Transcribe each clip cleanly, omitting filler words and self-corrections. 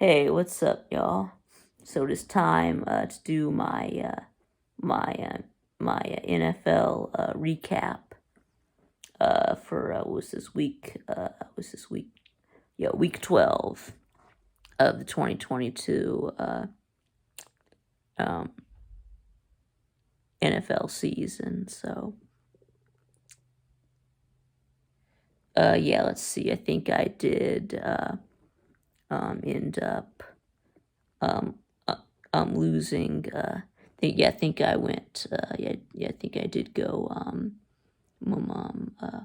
Hey, what's up, y'all? So it is time to do my uh, my NFL recap for what was this week? Was this week? Yeah, week 12 of the 2022 um, NFL season. So yeah, let's see. I think I did end up um, uh, losing. I think I went. I think I did go. Um, uh,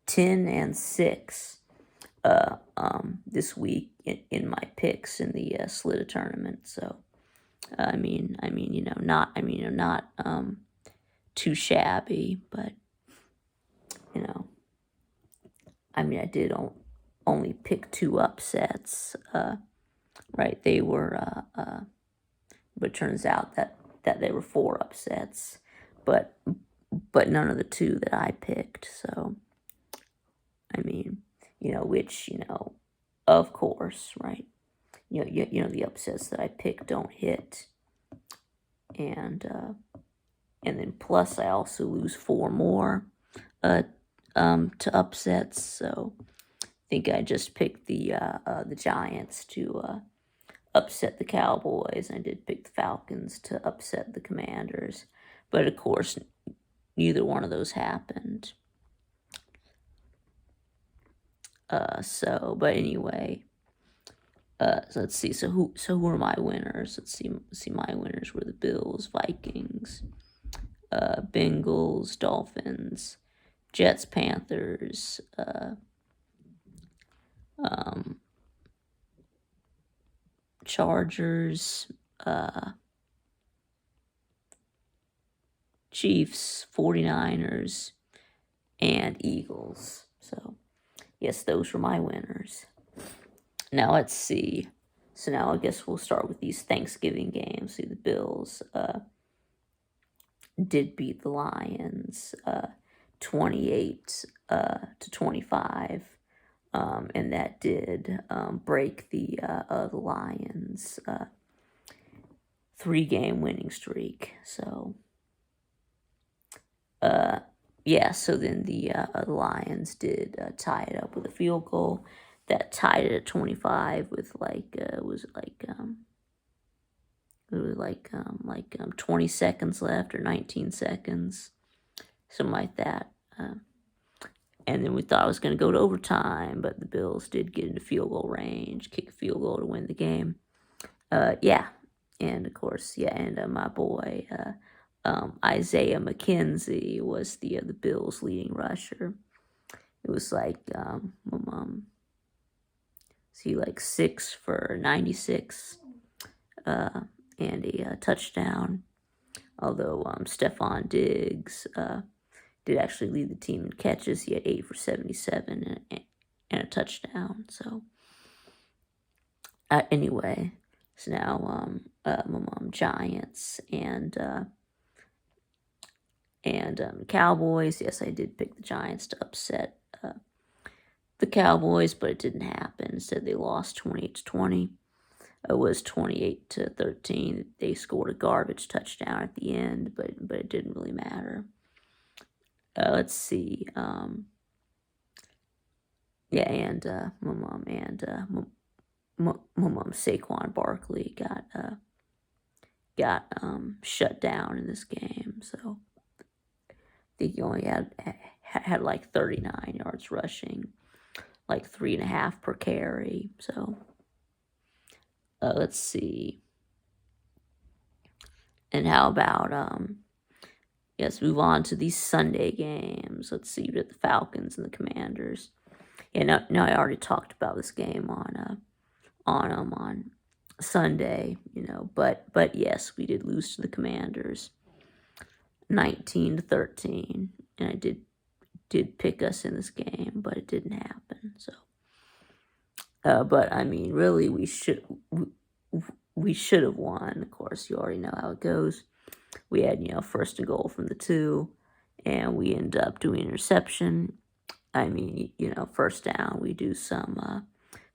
10-6 this week in my picks in the Slita tournament. So not too shabby, but you know, I did only pick two upsets. Right, they were, but it turns out that they were four upsets, but none of the two that I picked. So I mean, which of course, right? The upsets that I pick don't hit, and then plus I also lose four more uh to upsets. So I think I just picked the Giants to upset the Cowboys. I did pick the Falcons to upset the Commanders, but of course neither one of those happened. But anyway, so let's see. So who are my winners? Let's see. My winners were the Bills, Vikings, Bengals, Dolphins, Jets, Panthers, um, Chargers, Chiefs, 49ers, and Eagles. So yes, those were my winners. Now let's see. So now I guess we'll start with these Thanksgiving games. See, the Bills did beat the Lions 28-25, and that did break the Lions' three-game winning streak. So yeah, so then the Lions did tie it up with a field goal that tied it at 25 with it was like 20 seconds left or 19 seconds, something like that. And then we thought it was going to go to overtime, but the Bills did get into field goal range, kick a field goal to win the game. Yeah, and of course, yeah, and my boy Isaiah McKenzie was the Bills' leading rusher. It was like see, like 6 for 96 and a touchdown. Although Stephon Diggs did actually lead the team in catches. He had 8 for 77 and a touchdown. So anyway, so now Giants and Cowboys. Yes, I did pick the Giants to upset the Cowboys, but it didn't happen. Instead, they lost 28-20. It was 28-13. They scored a garbage touchdown at the end, but it didn't really matter. Let's see. Yeah, and my mom Saquon Barkley got shut down in this game. So I think he only had like 39 yards rushing, like 3.5 per carry. So let's see. And how about let's move on to these Sunday games. Let's see, we got the Falcons and the Commanders. Yeah, no, I already talked about this game on Sunday, but yes, we did lose to the Commanders 19-13, and I did pick us in this game, but it didn't happen. So but I mean, really, we should have won. Of course, you already know how it goes. We had, first and goal from the 2, and we end up doing interception. I mean, first down, we do some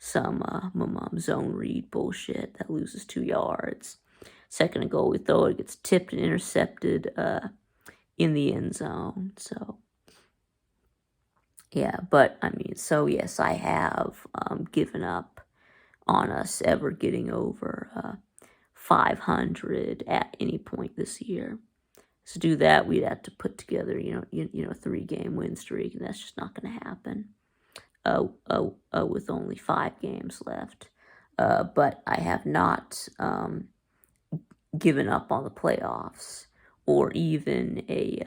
some zone read bullshit that loses 2 yards. Second and goal, we throw it, gets tipped and intercepted in the end zone. So, yeah, but I mean, so yes, I have given up on us ever getting over 500 at any point this year. So to do that, we'd have to put together, a 3-game win streak, and that's just not going to happen. With only 5 games left. But I have not given up on the playoffs or even a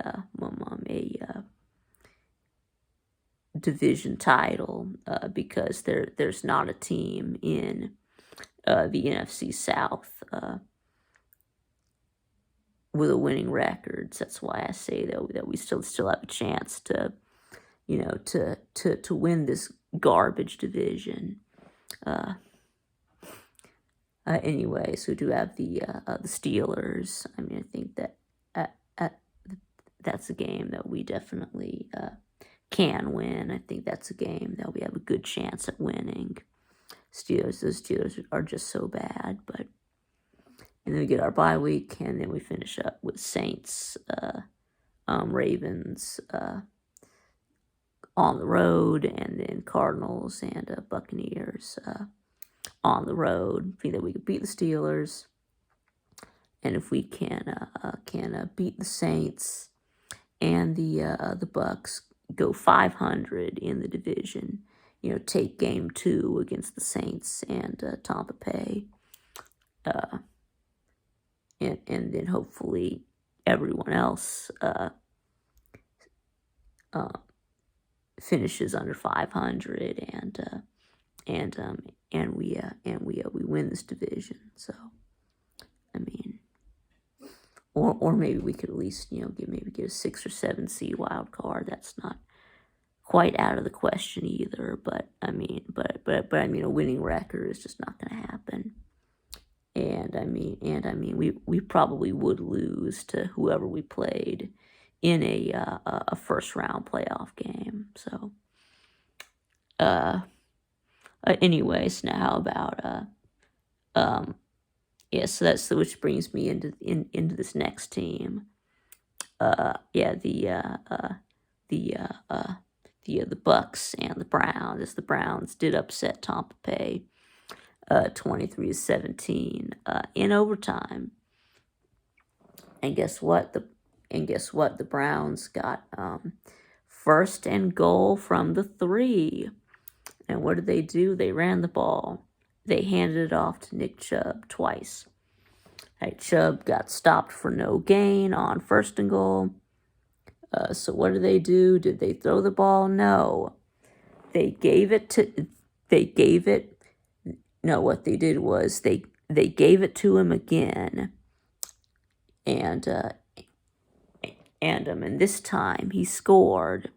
division title because there's not a team in the NFC South with a winning record. So that's why I say that we still have a chance to win this garbage division. Anyway, so we do have the Steelers. I mean, I think that that's a game that we definitely can win. I think that's a game that we have a good chance at winning. Those Steelers are just so bad, but and then we get our bye week, and then we finish up with Saints, Ravens on the road, and then Cardinals and Buccaneers on the road. I think that we could beat the Steelers, and if we can beat the Saints and the Bucks, go 500 in the division. Take game 2 against the Saints and Tampa Bay, and then hopefully everyone else finishes under 500 and we win this division. So, I mean, or maybe we could at least get a 6 or 7 seed wild card. That's not quite out of the question either. But I mean, a winning record is just not going to happen. And I mean, we probably would lose to whoever we played in a first round playoff game. So, anyways, now how about so which brings me into this next team. The Bucks and the Browns. As the Browns did upset Tampa Bay 23-17 in overtime. And guess what? The Browns got first and goal from the 3. And what did they do? They ran the ball. They handed it off to Nick Chubb twice. Chubb got stopped for no gain on first and goal. So what did they do? Did they throw the ball? No. What they did was they gave it to him again. And this time he scored.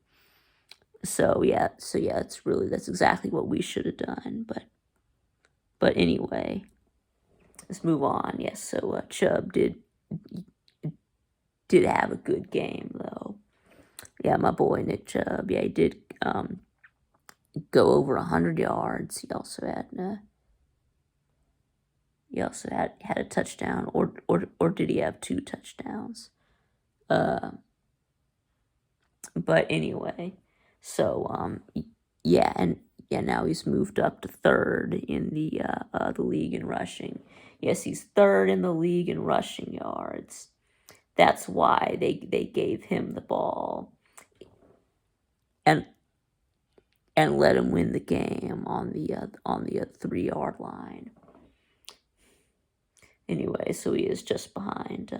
So that's exactly what we should have done. But anyway, let's move on. Yes, so Chubb did have a good game though. Yeah, my boy Nick Chubb. Yeah, he did go over 100 yards. He also had a touchdown, or did he have 2 touchdowns? But anyway, so now he's moved up to 3rd in the league in rushing. Yes, he's 3rd in the league in rushing yards. That's why they gave him the ball and let him win the game on the 3-yard line. Anyway, so he is just behind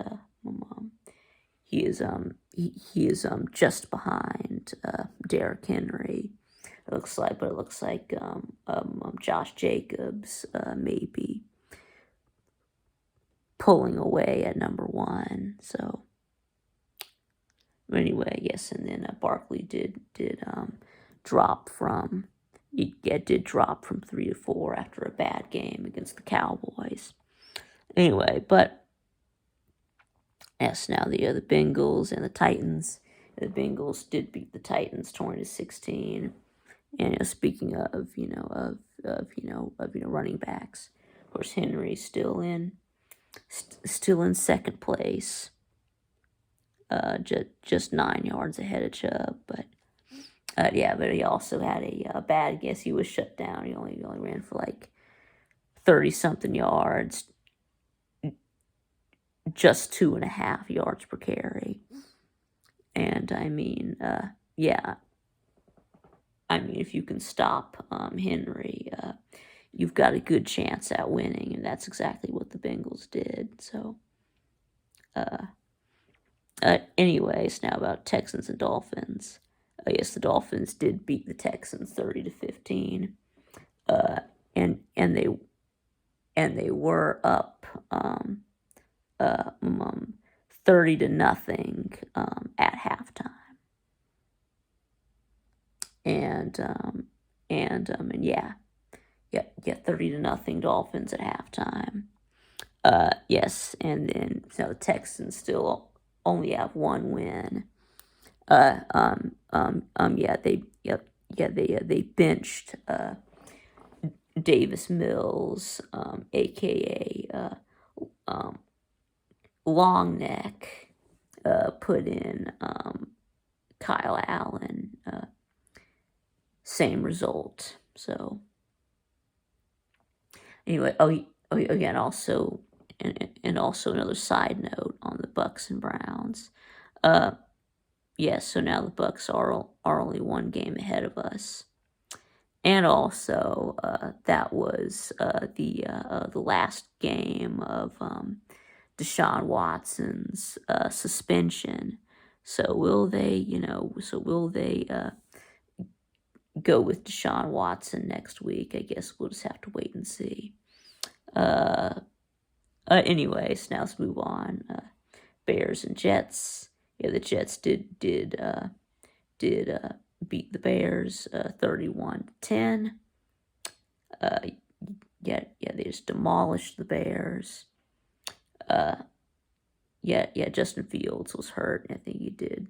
my mom. He is just behind Derrick Henry. It looks like Josh Jacobs maybe pulling away at number 1. So anyway, yes, and then Barkley did drop from 3 to 4 after a bad game against the Cowboys. Anyway, but yes, now the Bengals and the Titans. The Bengals did beat the Titans 20-16. And speaking of running backs, of course Henry's still in second place, just 9 yards ahead of Chubb. But yeah, but he also had a bad guess. He was shut down. He only ran for like 30-something yards, just 2.5 yards per carry. And I mean, yeah, I mean, if you can stop Henry, you've got a good chance at winning, and that's exactly what the Bengals did. So, anyways, now about Texans and Dolphins. Yes, the Dolphins did beat the Texans 30-15, and they were up 30-0 at halftime. And yeah, 30-0 Dolphins at halftime. Yes, and then the Texans still only have one win. They benched Davis Mills, aka Long Neck, put in Kyle Allen. Same result. So anyway, again, also also another side note on the Bucks and Browns. Yes, so now the Bucks are only one game ahead of us, and also that was the last game of Deshaun Watson's suspension. So will they, go with Deshaun Watson next week? I guess we'll just have to wait and see. Anyways, now let's move on. Bears and Jets. Yeah, the Jets did beat the Bears 31-10. Yeah, they just demolished the Bears. Justin Fields was hurt. I think he did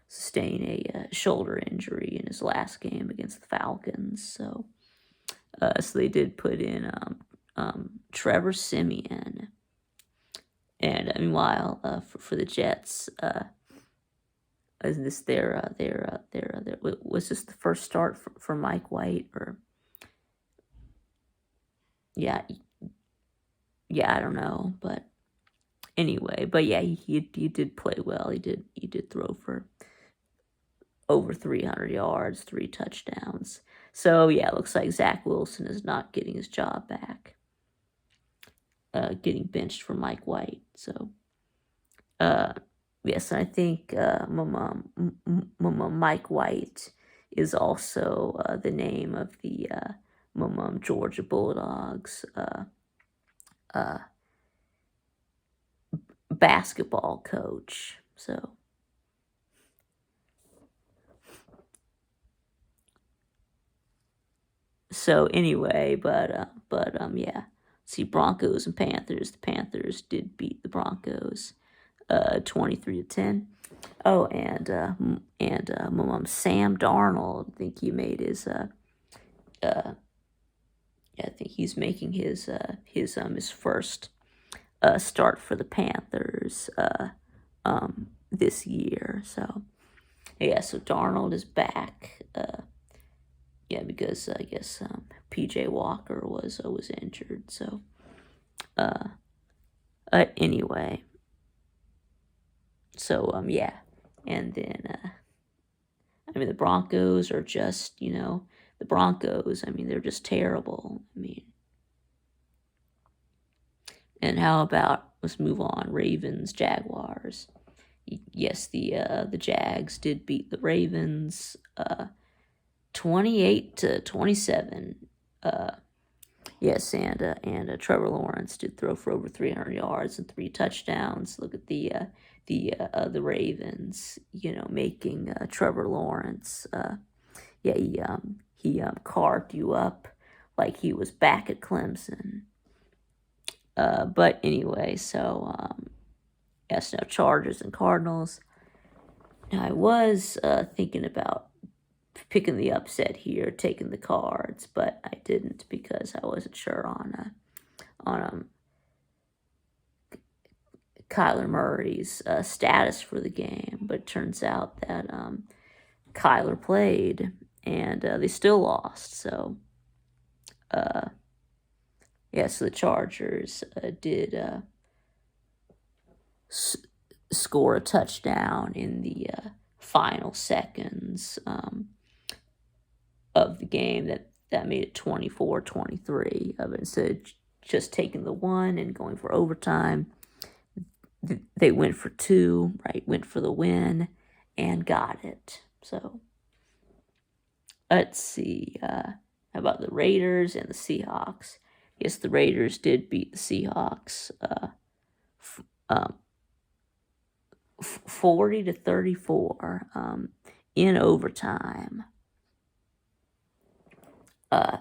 sustain a shoulder injury in his last game against the Falcons. So they did put in Trevor Siemian. And meanwhile, for the Jets, is this was this the first start for Mike White? Or yeah, I don't know, but anyway, but yeah, he did play well. He did throw for over 300 yards, 3 touchdowns. So yeah, it looks like Zach Wilson is not getting his job back. Getting benched for Mike White. So yes, I think Mike White is also the name of the Georgia Bulldogs basketball coach. So anyway, yeah. See, Broncos and Panthers. The Panthers did beat the Broncos 23-10. Oh, and Sam Darnold, I think he made his I think he's making his first start for the Panthers this year. So yeah, so Darnold is back. Yeah, because I guess PJ Walker was injured. So anyway. So yeah, and then the Broncos are just the Broncos. They're just terrible. And how about, let's move on, Ravens, Jaguars. Yes, the Jags did beat the Ravens 28-27. Yes, and Trevor Lawrence did throw for over 300 yards and 3 touchdowns. Look at the Ravens, making Trevor Lawrence. He carved you up like he was back at Clemson. But anyway, so yes, now Chargers and Cardinals. Now I was thinking about picking the upset here, taking the Cards, but I didn't because I wasn't sure on Kyler Murray's status for the game. But it turns out that Kyler played, and they still lost. So, so the Chargers did score a touchdown in the final seconds of the game that made it 24-23. Instead of just taking the one and going for overtime, they went for two, right? Went for the win and got it. So let's see. How about the Raiders and the Seahawks? Yes, the Raiders did beat the Seahawks 40-34 in overtime. My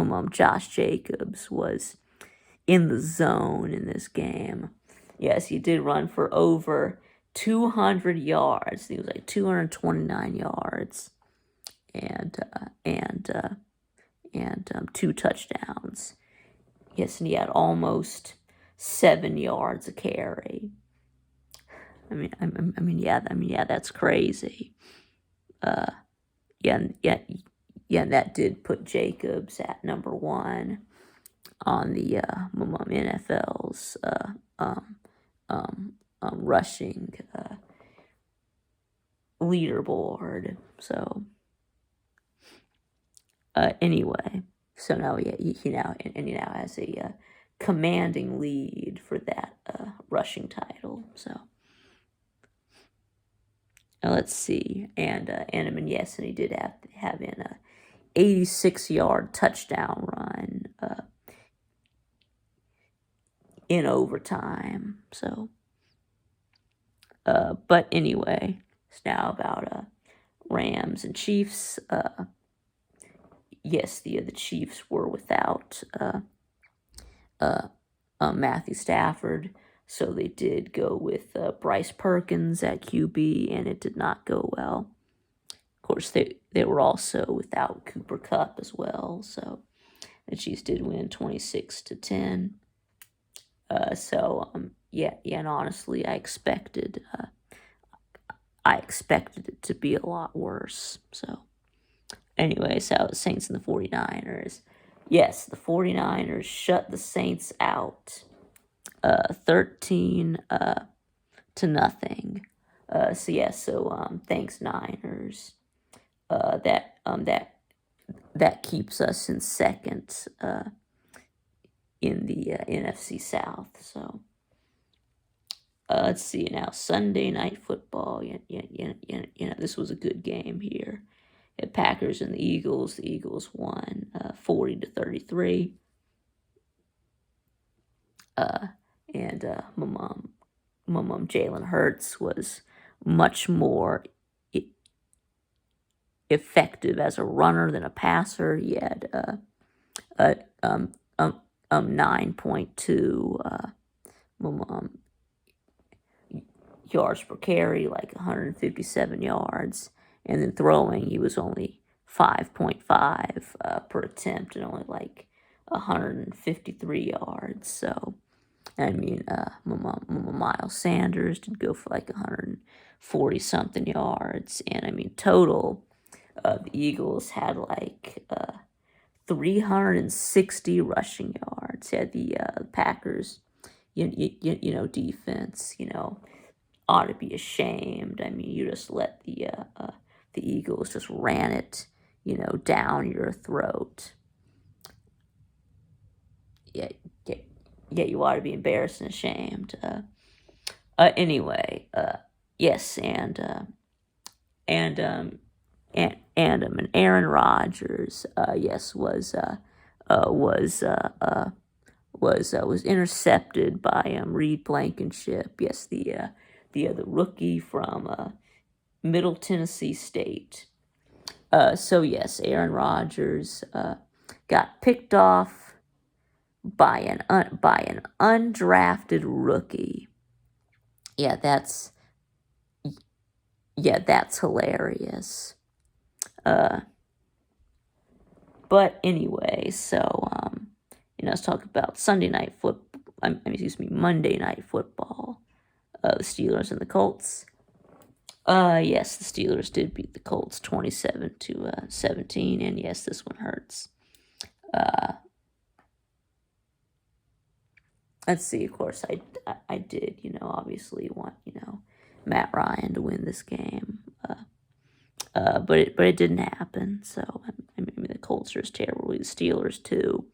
mom, Josh Jacobs, was in the zone in this game. Yes, he did run for over 200 yards. He was like 229 yards and 2 touchdowns. Yes, and he had almost 7 yards a carry. That's crazy. And that did put Jacobs at number 1 on the NFL's rushing leaderboard. So anyway, so now he now has a commanding lead for that rushing title. So let's see, and he did have in a 86-yard touchdown run in overtime. So, but anyway, it's now about Rams and Chiefs. Yes, the Chiefs were without Matthew Stafford, so they did go with Bryce Perkins at QB, and it did not go well. Of course, they were also without Cooper Kupp as well, so the Chiefs did win 26-10. And honestly, I expected it to be a lot worse. So anyway, so Saints and the 49ers. Yes, the 49ers shut the Saints out 13-0. Thanks Niners. That keeps us in second in the NFC South. So let's see now, Sunday Night Football. This was a good game here. At Packers and the Eagles. The Eagles won 40-33. My mom Jalen Hurts was much more effective as a runner than a passer. He had 9.2 yards per carry, like 157 yards, and then throwing he was only 5.5 per attempt and only like 153 yards. So Miles Sanders did go for like 140 something yards, and total the Eagles had like 360 rushing yards. Had the Packers, defense, ought to be ashamed. You just let the Eagles just ran it, down your throat. Yeah, you ought to be embarrassed and ashamed. Anyway, yes, and Aaron Rodgers, was intercepted by Reed Blankenship. Yes, the rookie from Middle Tennessee State. Aaron Rodgers got picked off by an undrafted rookie. yeah, that's hilarious. But anyway, so let's talk about Sunday night Monday night football. The Steelers and the Colts. Yes, the Steelers did beat the Colts 27-17, and yes, this one hurts. Let's see. Of course, I did. Obviously want Matt Ryan to win this game. But it didn't happen. So I mean, the Colts are as terrible. The Steelers too.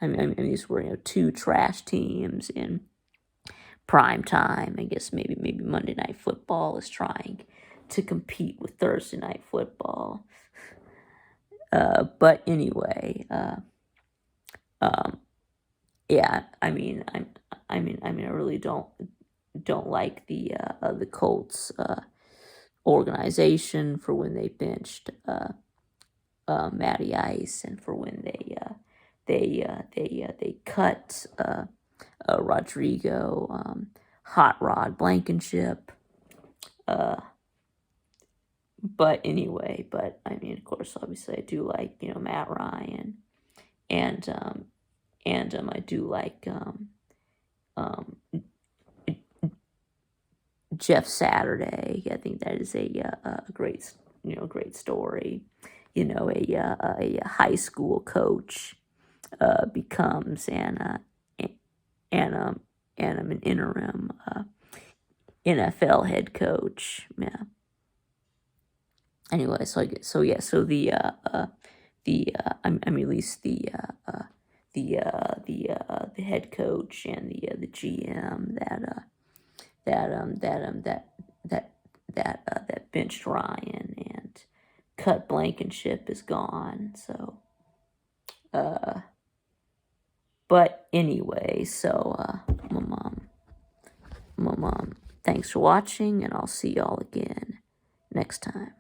I mean, these were two trash teams in prime time. I guess maybe Monday Night Football is trying to compete with Thursday Night Football. But anyway, yeah. I mean, I really don't like the Colts organization for when they benched Matty Ice, and for when they cut Rodrigo Hot Rod Blankenship. But anyway, I mean, of course, obviously, I do like Matt Ryan, and I do like Jeff Saturday. I think that is a great story. A high school coach becomes an interim NFL head coach. Yeah. Anyway, so at least the head coach and the GM that benched Ryan and cut Blankenship is gone. So, but anyway, so my mom, thanks for watching, and I'll see y'all again next time.